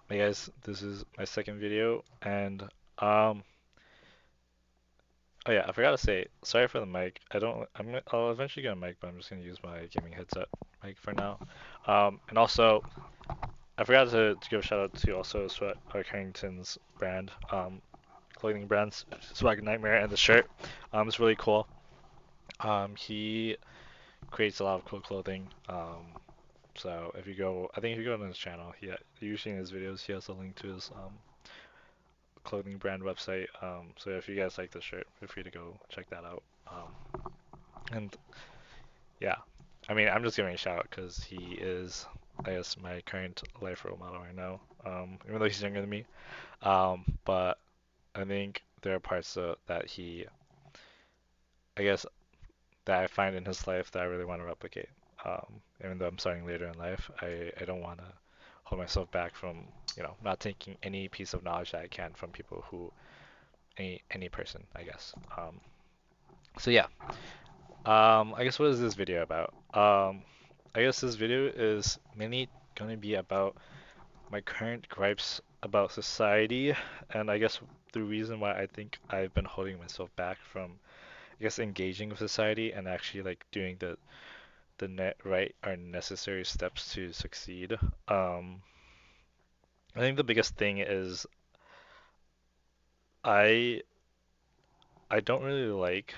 Hey guys, this is my second video, and um, oh yeah, I forgot to say, sorry for the mic. I'll eventually get a mic, but I'm just gonna use my gaming headset mic for now. And also, I forgot to give a shout out to also Sweat Carrington's brand, clothing brands, Swag Nightmare, and the shirt. It's really cool. He creates a lot of cool clothing. So if you go, I think if you go on his channel, usually in his videos he has a link to his clothing brand website. So if you guys like the shirt, feel free to go check that out. And yeah, I mean, I'm just giving a shout out because he is, I guess, my current life role model right now. Even though he's younger than me. But I think there are parts that I guess, that I find in his life that I really want to replicate. Even though I'm starting later in life, I don't want to hold myself back from, not taking any piece of knowledge that I can from people who, any person, I guess. So yeah, I guess what is this video about? I guess this video is mainly going to be about my current gripes about society, and I guess the reason why I think I've been holding myself back from, I guess, engaging with society and actually like doing the net right or necessary steps to succeed. Um, I think the biggest thing is I I don't really like.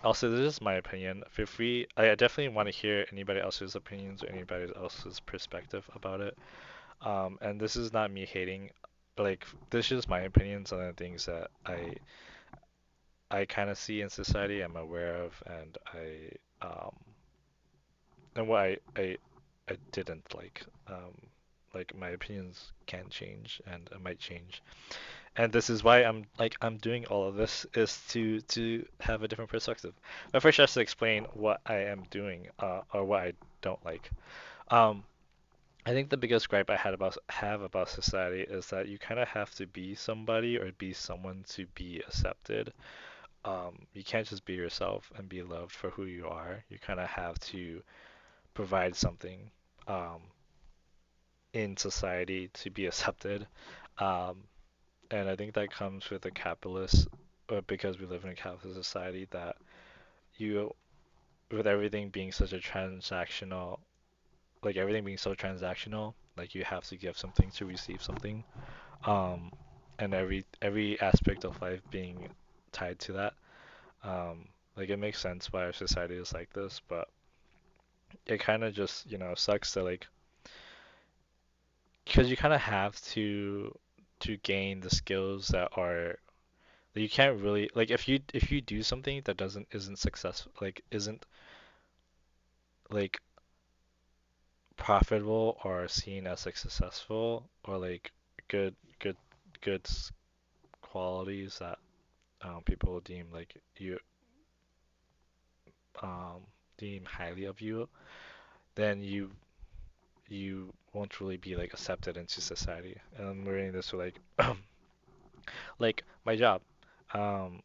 Also, this is my opinion. Feel free. I definitely want to hear anybody else's opinions or anybody else's perspective about it. And this is not me hating, but like this is my opinions on the things that I kind of see in society, I'm aware of, and what I didn't like. Like my opinions can change and might change. And this is why I'm doing all of this is to have a different perspective. But first, just to explain what I am doing, or what I don't like. Um, I think the biggest gripe I have about society is that you kind of have to be somebody or be someone to be accepted. You can't just be yourself and be loved for who you are. You kind of have to provide something um, in society to be accepted. Um, and I think that comes with a capitalist, because we live in a capitalist society, that you, with everything being such a transactional, like everything being so transactional, like you have to give something to receive something. Um, and every aspect of life being tied to that. Like it makes sense why our society is like this, but it kind of just, sucks that like, because you kind of have to gain the skills that are, that you can't really, like, if you do something that isn't successful, like isn't like profitable or seen as like successful or like good good good qualities that people deem like you um deem highly of you, then you won't really be like accepted into society. And I'm reading this with like my job. Um,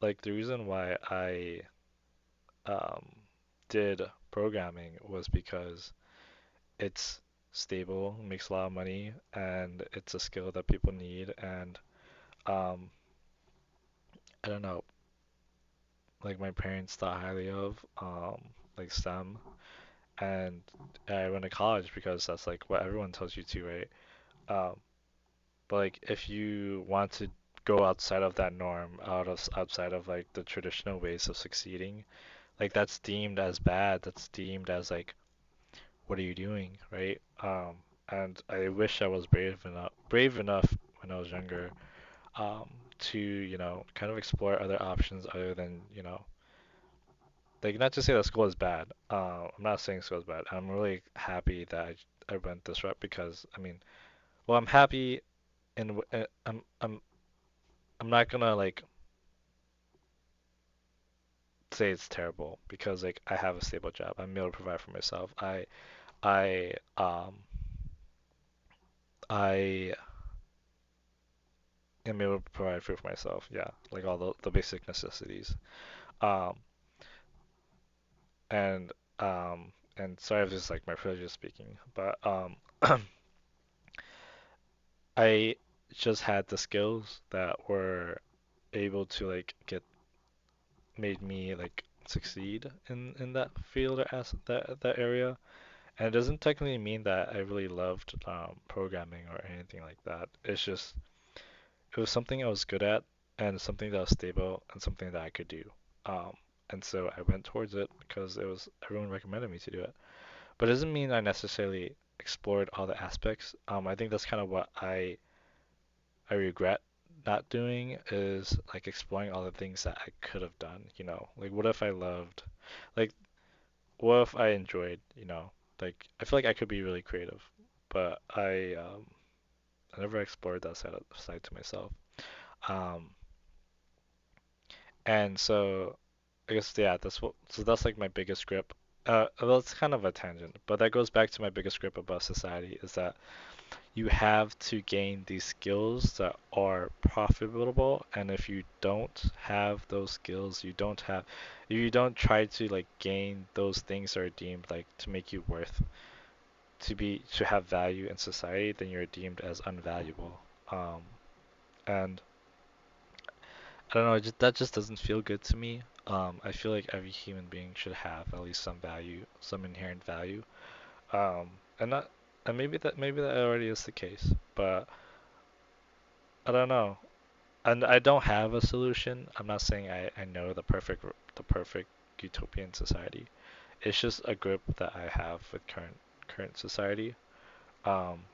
like the reason why I um did programming was because it's stable, makes a lot of money, and it's a skill that people need. And um, I don't know, like my parents thought highly of like STEM, and I went to college because that's like what everyone tells you to, right? Um, but like if you want to go outside of that norm, outside of like the traditional ways of succeeding, like that's deemed as bad. That's deemed as like, what are you doing, right? And I wish I was brave enough when I was younger, to, kind of explore other options other than, like not to say that school is bad. I'm not saying school is bad. I'm really happy that I went this route because, I mean, well, I'm happy and I'm not gonna like say it's terrible because like I have a stable job. I'm able to provide for myself. I I am able to provide food for myself. Yeah, like all the basic necessities. Um, and and sorry if this is like my privilege speaking, but I just had the skills that were able to like get made me like succeed in that field or as that area. And it doesn't technically mean that I really loved programming or anything like that. It's just it was something I was good at and something that was stable and something that I could do. Um, and so I went towards it because it was everyone recommended me to do it. But it doesn't mean I necessarily explored all the aspects. I think that's kind of what I regret not doing is like exploring all the things that I could have done, you know. Like what if I loved like what if I enjoyed, you know, like I feel like I could be really creative, but I never explored that side to myself. Um and so I guess yeah, that's like my biggest grip. Well, it's kind of a tangent, but that goes back to my biggest grip about society is that you have to gain these skills that are profitable, and if you don't have those skills, if you don't try to like gain those things that are deemed like to make you worth to have value in society, then you're deemed as unvaluable. Um, and I don't know, that just doesn't feel good to me. I feel like every human being should have at least some value, some inherent value. Um, and not, and maybe that already is the case, but I don't know. And I don't have a solution. I'm not saying I know the perfect utopian society. It's just a grip that I have with current society. Um,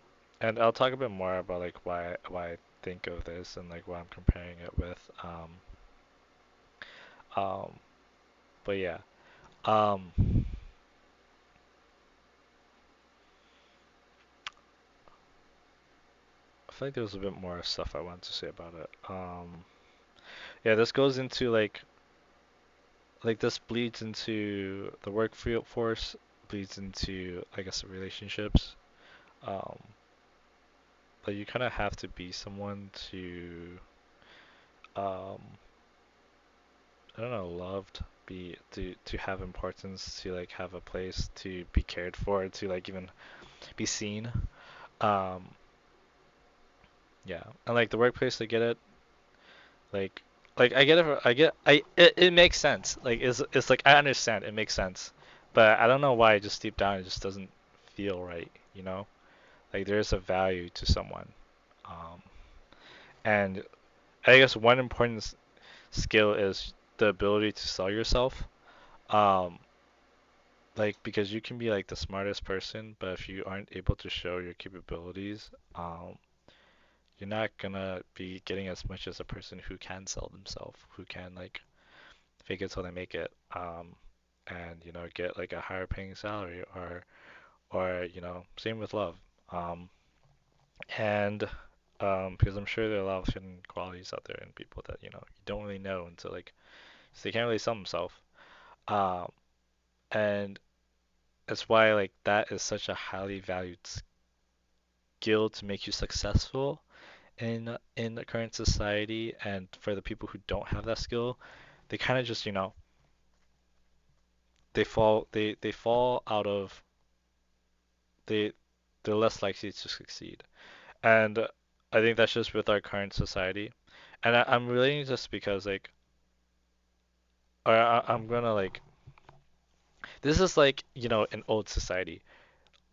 and I'll talk a bit more about like why I think of this and like why I'm comparing it with. Um, but yeah. Um, I feel like there's a bit more stuff I want to say about it. Yeah, this goes into like this bleeds into the workforce, bleeds into I guess relationships. Um, but you kind of have to be someone to um, I don't know, loved, be to have importance, to like have a place, to be cared for, to like even be seen. Um, yeah, and like the workplace, I get it. Like, like I get it. It makes sense. Like, it's like I understand. It makes sense, but I don't know why. Just deep down, it just doesn't feel right. You know, like there's a value to someone. Um, and I guess one important skill is the ability to sell yourself. Um, like because you can be like the smartest person, but if you aren't able to show your capabilities, you're not gonna be getting as much as a person who can sell themselves, who can like fake it till they make it, and you know get like a higher paying salary or you know same with love, um, and because I'm sure there are a lot of hidden qualities out there in people that you know you don't really know until like so they can't really sell themselves, um, and that's why like that is such a highly valued skill to make you successful in the current society. And for the people who don't have that skill, they kind of just you know they fall out of they they're less likely to succeed. And I think that's just with our current society. And I'm relating this because like I'm gonna like this is like you know in old society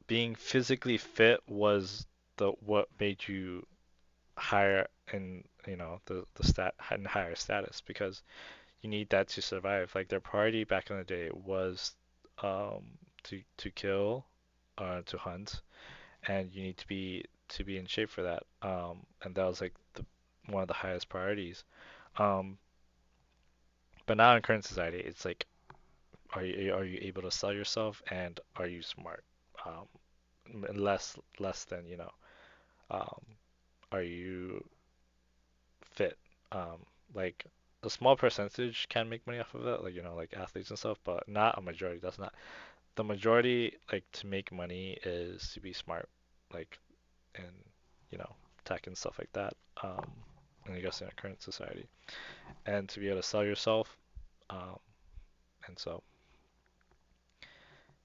being physically fit was the what made you higher in you know the stat and higher status because you need that to survive. Like their priority back in the day was um to kill, to hunt, and you need to be in shape for that. And that was like the one of the highest priorities. Um, but now in current society, it's like, are you able to sell yourself and are you smart? Um, less than you know. Um, are you fit? Um, like a small percentage can make money off of it, like you know, like athletes and stuff, but not a majority. That's not the majority. Like to make money is to be smart, like and you know, tech and stuff like that. And I guess in our current society, and to be able to sell yourself. Um, and so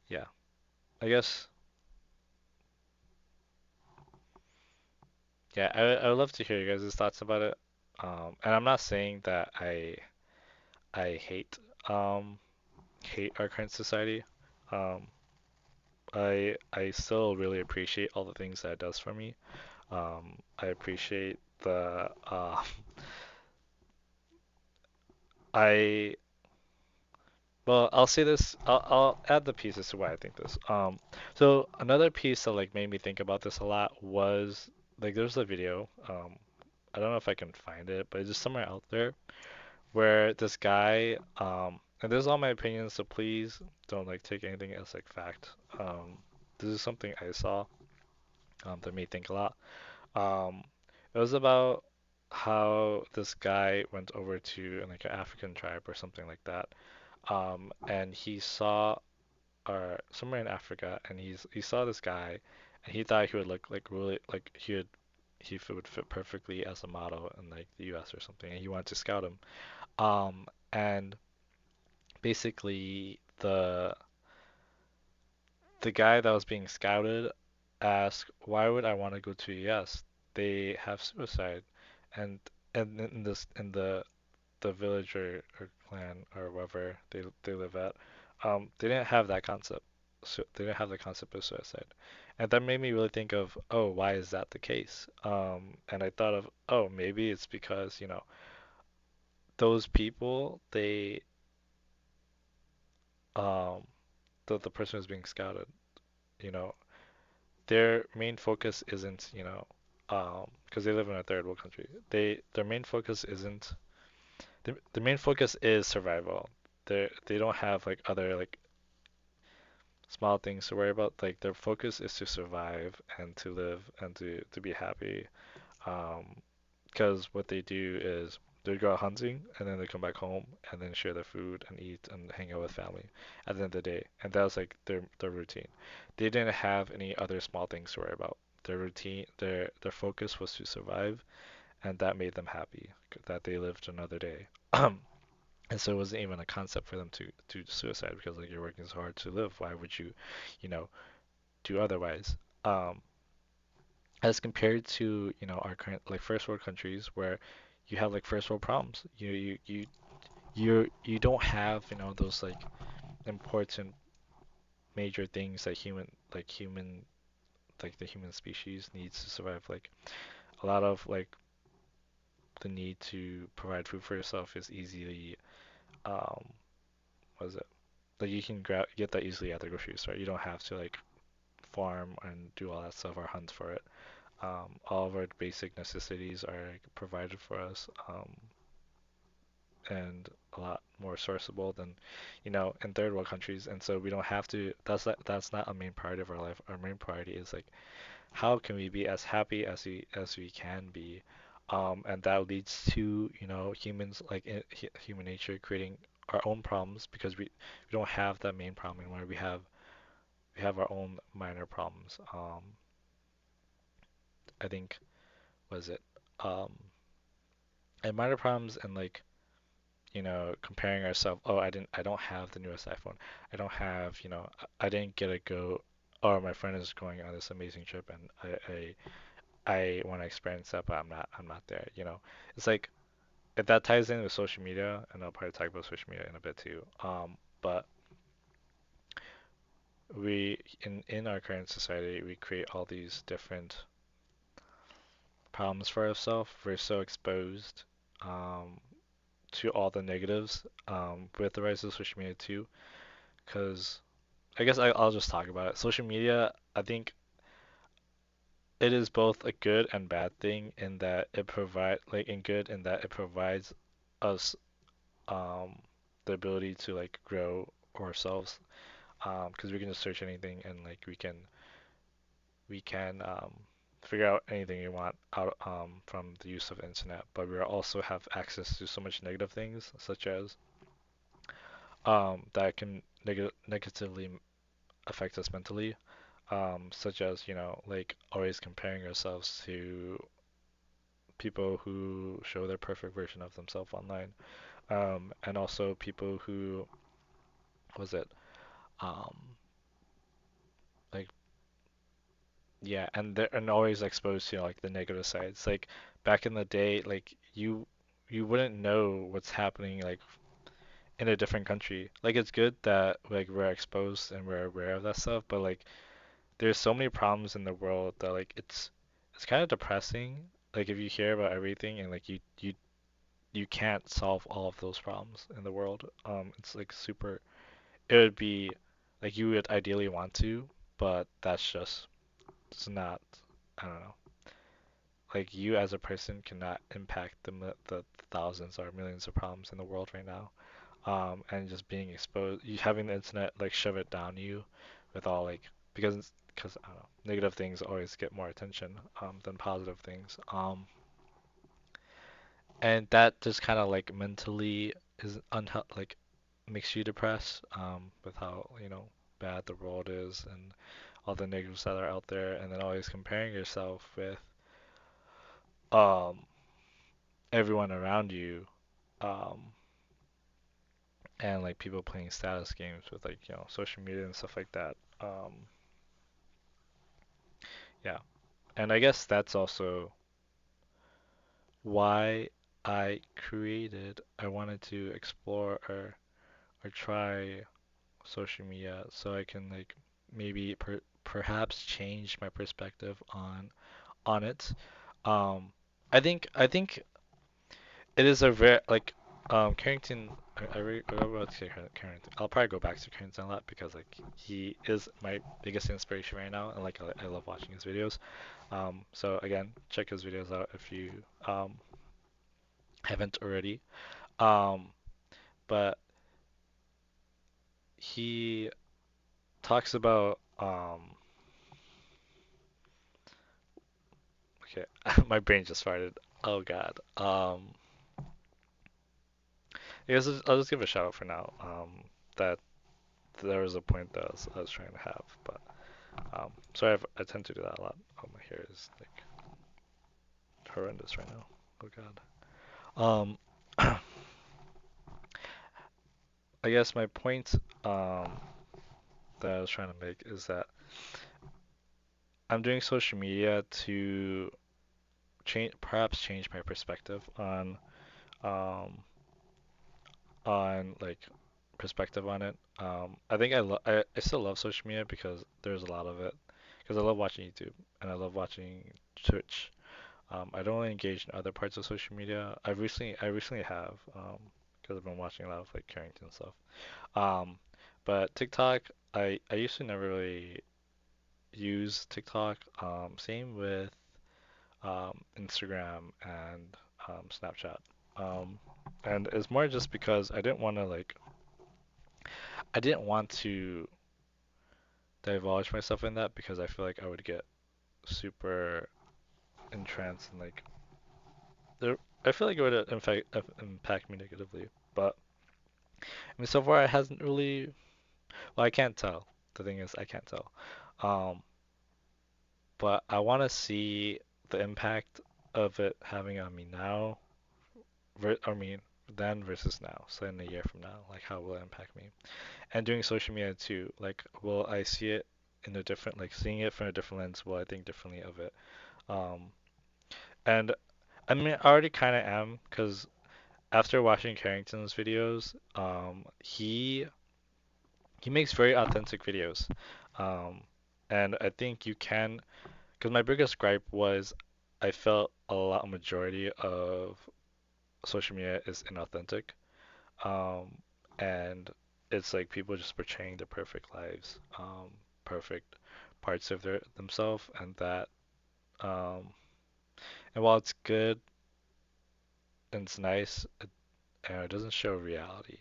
yeah, I guess Yeah, I would love to hear you guys' thoughts about it. And I'm not saying that I um hate our current society. Um, I still really appreciate all the things that it does for me. I appreciate the I well, I'll say this. I'll add the pieces to why I think this. So another piece that like made me think about this a lot was like there's a video. I don't know if I can find it, but it's just somewhere out there where this guy, and this is all my opinions, so please don't like take anything as like fact. This is something I saw that made me think a lot. Um, it was about how this guy went over to like an African tribe or something like that. And he saw or somewhere in Africa, and he saw this guy, and he thought he would look like really like he would fit perfectly as a model in like the U.S. or something, and he wanted to scout him. And basically the guy that was being scouted asked, "Why would I want to go to US? They have suicide." And in this in the village or clan or wherever they live at, they didn't have that concept. So they didn't have the concept of suicide. And that made me really think of, oh, why is that the case? And I thought of, oh, maybe it's because, those people, um, the person who's being scouted, you know, their main focus isn't, because they live in a third world country. Their main focus isn't the main focus is survival. They don't have like other like small things to worry about. Like their focus is to survive and to live and to be happy. Um, because what they do is they go out hunting and then they come back home and then share their food and eat and hang out with family at the end of the day. And that was like their routine. They didn't have any other small things to worry about. Their routine, their focus was to survive, and that made them happy that they lived another day. And so it wasn't even a concept for them to suicide because like you're working so hard to live. Why would you, you know, do otherwise? Um, as compared to our current like first world countries where you have like first world problems. You don't have those like important major things that human like the human species needs to survive. Like a lot of like the need to provide food for yourself is easily um what is it? Like you can get that easily at the grocery store. You don't have to like farm and do all that stuff or hunt for it. All of our basic necessities are like, provided for us. And a lot more sourceable than, in third world countries. And so we don't have to. That's not a main priority of our life. Our main priority is like how can we be as happy as we can be, and that leads to humans like human nature creating our own problems because we don't have that main problem anymore. We have our own minor problems. I think was it um and minor problems and like comparing ourselves. Oh, I don't have the newest iPhone. I don't have, I didn't get to go, or my friend is going on this amazing trip and I want to experience that, but I'm not there, It's like, if that ties in with social media, and I'll probably talk about social media in a bit too. But in our current society, we create all these different problems for ourselves. We're so exposed, um, to all the negatives, with the rise of social media too, because I guess I'll just talk about it. Social media, I think it is both a good and bad thing in that it provides us the ability to like grow ourselves, because we can just search anything and like we can figure out anything we want out from the use of internet. But we also have access to so much negative things such as that can negatively affect us mentally, such as, like always comparing ourselves to people who show their perfect version of themselves online, and also people who, was it, um, like yeah, and they're and always exposed to like the negative sides. Like back in the day, like you wouldn't know what's happening like in a different country. Like it's good that like we're exposed and we're aware of that stuff, but like there's so many problems in the world that like it's kind of depressing. Like if you hear about everything and like you can't solve all of those problems in the world. It's like super. It would be like you would ideally want to, but that's just it's not. I don't know. Like you as a person cannot impact the thousands or millions of problems in the world right now. And just being exposed, you having the internet like shove it down you with all like because I don't know, negative things always get more attention than positive things. And that just kind of like mentally is unhealthy, like makes you depressed with how bad the world is and all the negatives that are out there, and then always comparing yourself with um everyone around you, um and like people playing status games with like social media and stuff like that. Yeah, and I guess that's also why I wanted to explore or try social media so I can like maybe perhaps change my perspective on it. Um, I think it is a very like Carrington. I about to say Carrington. I'll probably go back to Carrington a lot because like he is my biggest inspiration right now, and like I love watching his videos. So again, check his videos out if you um haven't already. Um, but he talks about okay, my brain just farted. Oh God. I guess I'll just give a shout out for now. That there was a point that I was trying to have, but sorry I tend to do that a lot. Oh, my hair is like horrendous right now. Oh God. I guess my point that I was trying to make is that I'm doing social media to perhaps change my perspective um like perspective on it. I think I still love social media because there's a lot of it. Because I love watching YouTube and I love watching Twitch. I don't really engage in other parts of social media. I recently have because I've been watching a lot of like Carrington stuff. Um, but TikTok, I used to never really use TikTok. Same with Instagram and Snapchat. Um, and it's more just because I didn't want to divulge myself in that because I feel like I would get super entranced and like there. I feel like it would impact me negatively. But I mean, so far it hasn't really. Well, I can't tell. The thing is, I can't tell. Um, but I want to see the impact of it having on me now. I mean, then versus now. So in a year from now, like how will it impact me? And doing social media too. Like, will I see it in a different, like seeing it from a different lens? Will I think differently of it? Um, and I mean, I already kind of am because after watching Carrington's videos, he makes very authentic videos. Um, and I think you can, because my biggest gripe was I felt a lot majority of social media is inauthentic. Um, and it's like people just portraying their perfect lives, perfect parts of themselves, and that, um, and while it's good and it's nice, it doesn't show reality.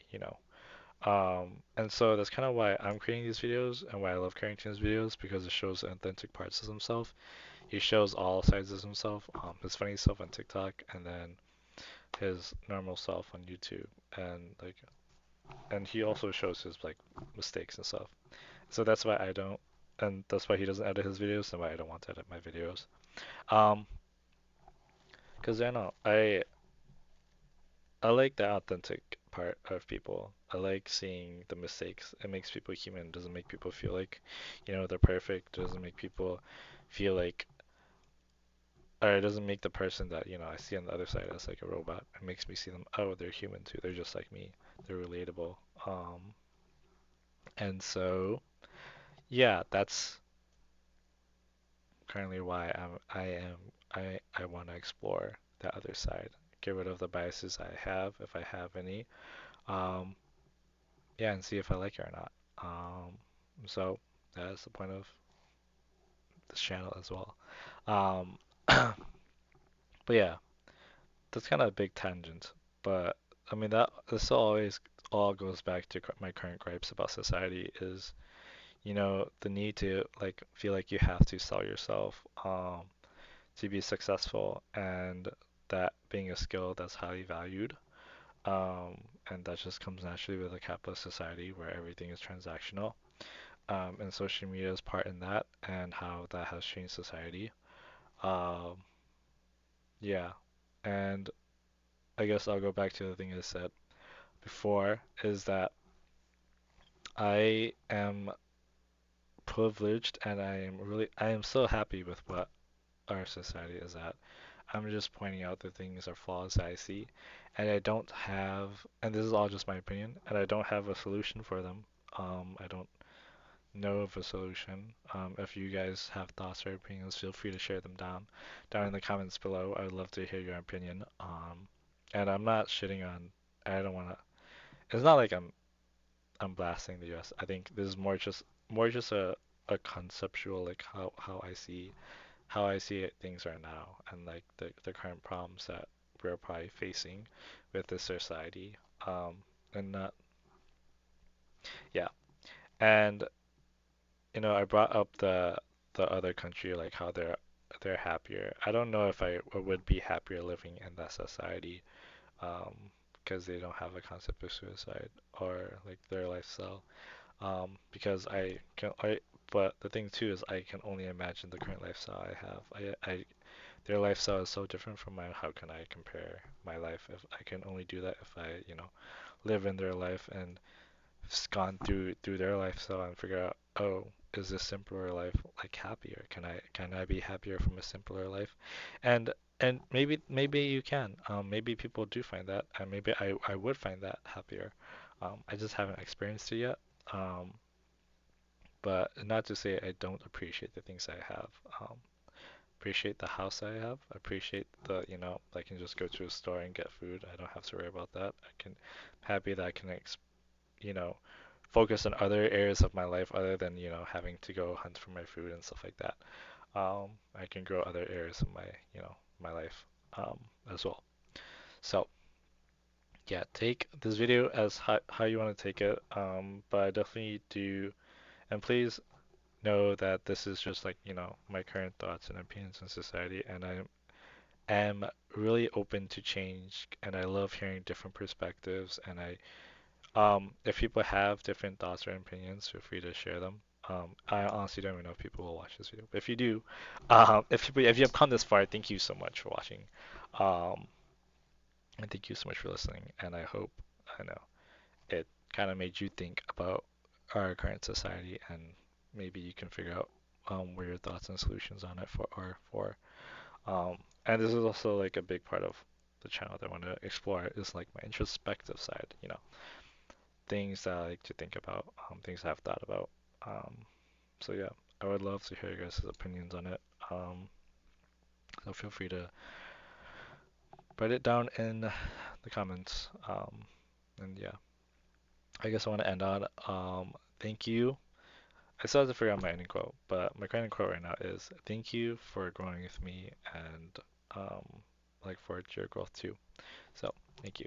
And so that's kind of why I'm creating these videos and why I love Carrington's videos because it shows the authentic parts of himself. He shows all sides of himself, his funny self on TikTok, and then his normal self on YouTube, and like, and he also shows his like mistakes and stuff. So that's why I don't, and that's why he doesn't edit his videos, and why I don't want to edit my videos. Um, because I know I like the authentic part of people. I like seeing the mistakes. It makes people human. It doesn't make people feel like, they're perfect. It doesn't make people feel like, or it doesn't make the person that, I see on the other side as like a robot. It makes me see them, oh, they're human too. They're just like me. They're relatable. And so, yeah, that's currently why I want to explore the other side. Get rid of the biases I have, if I have any. Um, yeah, and see if I like it or not. So that's the point of this channel as well. Um, but yeah, that's kind of a big tangent. But I mean that this always all goes back to my current gripes about society is, the need to like feel like you have to sell yourself to be successful, and that being a skill that's highly valued. And that just comes naturally with a capitalist society where everything is transactional. And social media is part in that, and how that has changed society. Um, yeah, and I guess I'll go back to the thing I said before, is that I am privileged and I am so happy with what our society is at. I'm just pointing out the things or flaws that I see, and I don't have, and this is all just my opinion, and I don't have a solution for them. I don't know of a solution. If you guys have thoughts or opinions, feel free to share them down in the comments below. I would love to hear your opinion. And I'm not shitting on. I don't wanna. It's not like I'm blasting the U.S. I think this is more just a conceptual, like how I see it, things are now, and like the current problems that we're probably facing with this society. And not Yeah. And I brought up the other country, like how they're happier. I don't know if I would be happier living in that society, um, because they don't have a concept of suicide or like their lifestyle. Because but the thing too is I can only imagine the current lifestyle I have. Their lifestyle is so different from mine. How can I compare my life if I can only do that if I, live in their life and gone through their lifestyle and figure out, oh, is this simpler life like happier? Can I be happier from a simpler life? And and maybe you can. Maybe people do find that, and maybe I would find that happier. I just haven't experienced it yet. Um, but not to say I don't appreciate the things I have. Appreciate the house I have. Appreciate I can just go to a store and get food. I don't have to worry about that. Happy that I can you know, focus on other areas of my life other than, having to go hunt for my food and stuff like that. I can grow other areas of my life, um, as well. So, yeah, take this video as how you want to take it. But I definitely do, and please know that this is just like, my current thoughts and opinions in society, and I am really open to change, and I love hearing different perspectives, and if people have different thoughts or opinions, feel free to share them. I honestly don't even know if people will watch this video, but if you do, if you have come this far, thank you so much for watching, um, and thank you so much for listening. And I know it kind of made you think about our current society, and maybe you can figure out where your thoughts and solutions on it for. Um, and this is also like a big part of the channel that I want to explore is like my introspective side, things that I like to think about, things I've thought about. Um, so yeah, I would love to hear your guys' opinions on it. Um, so feel free to write it down in the comments. And yeah, I guess I want to end on thank you. I still have to figure out my ending quote, but my ending quote right now is thank you for growing with me and like for your growth too. So thank you.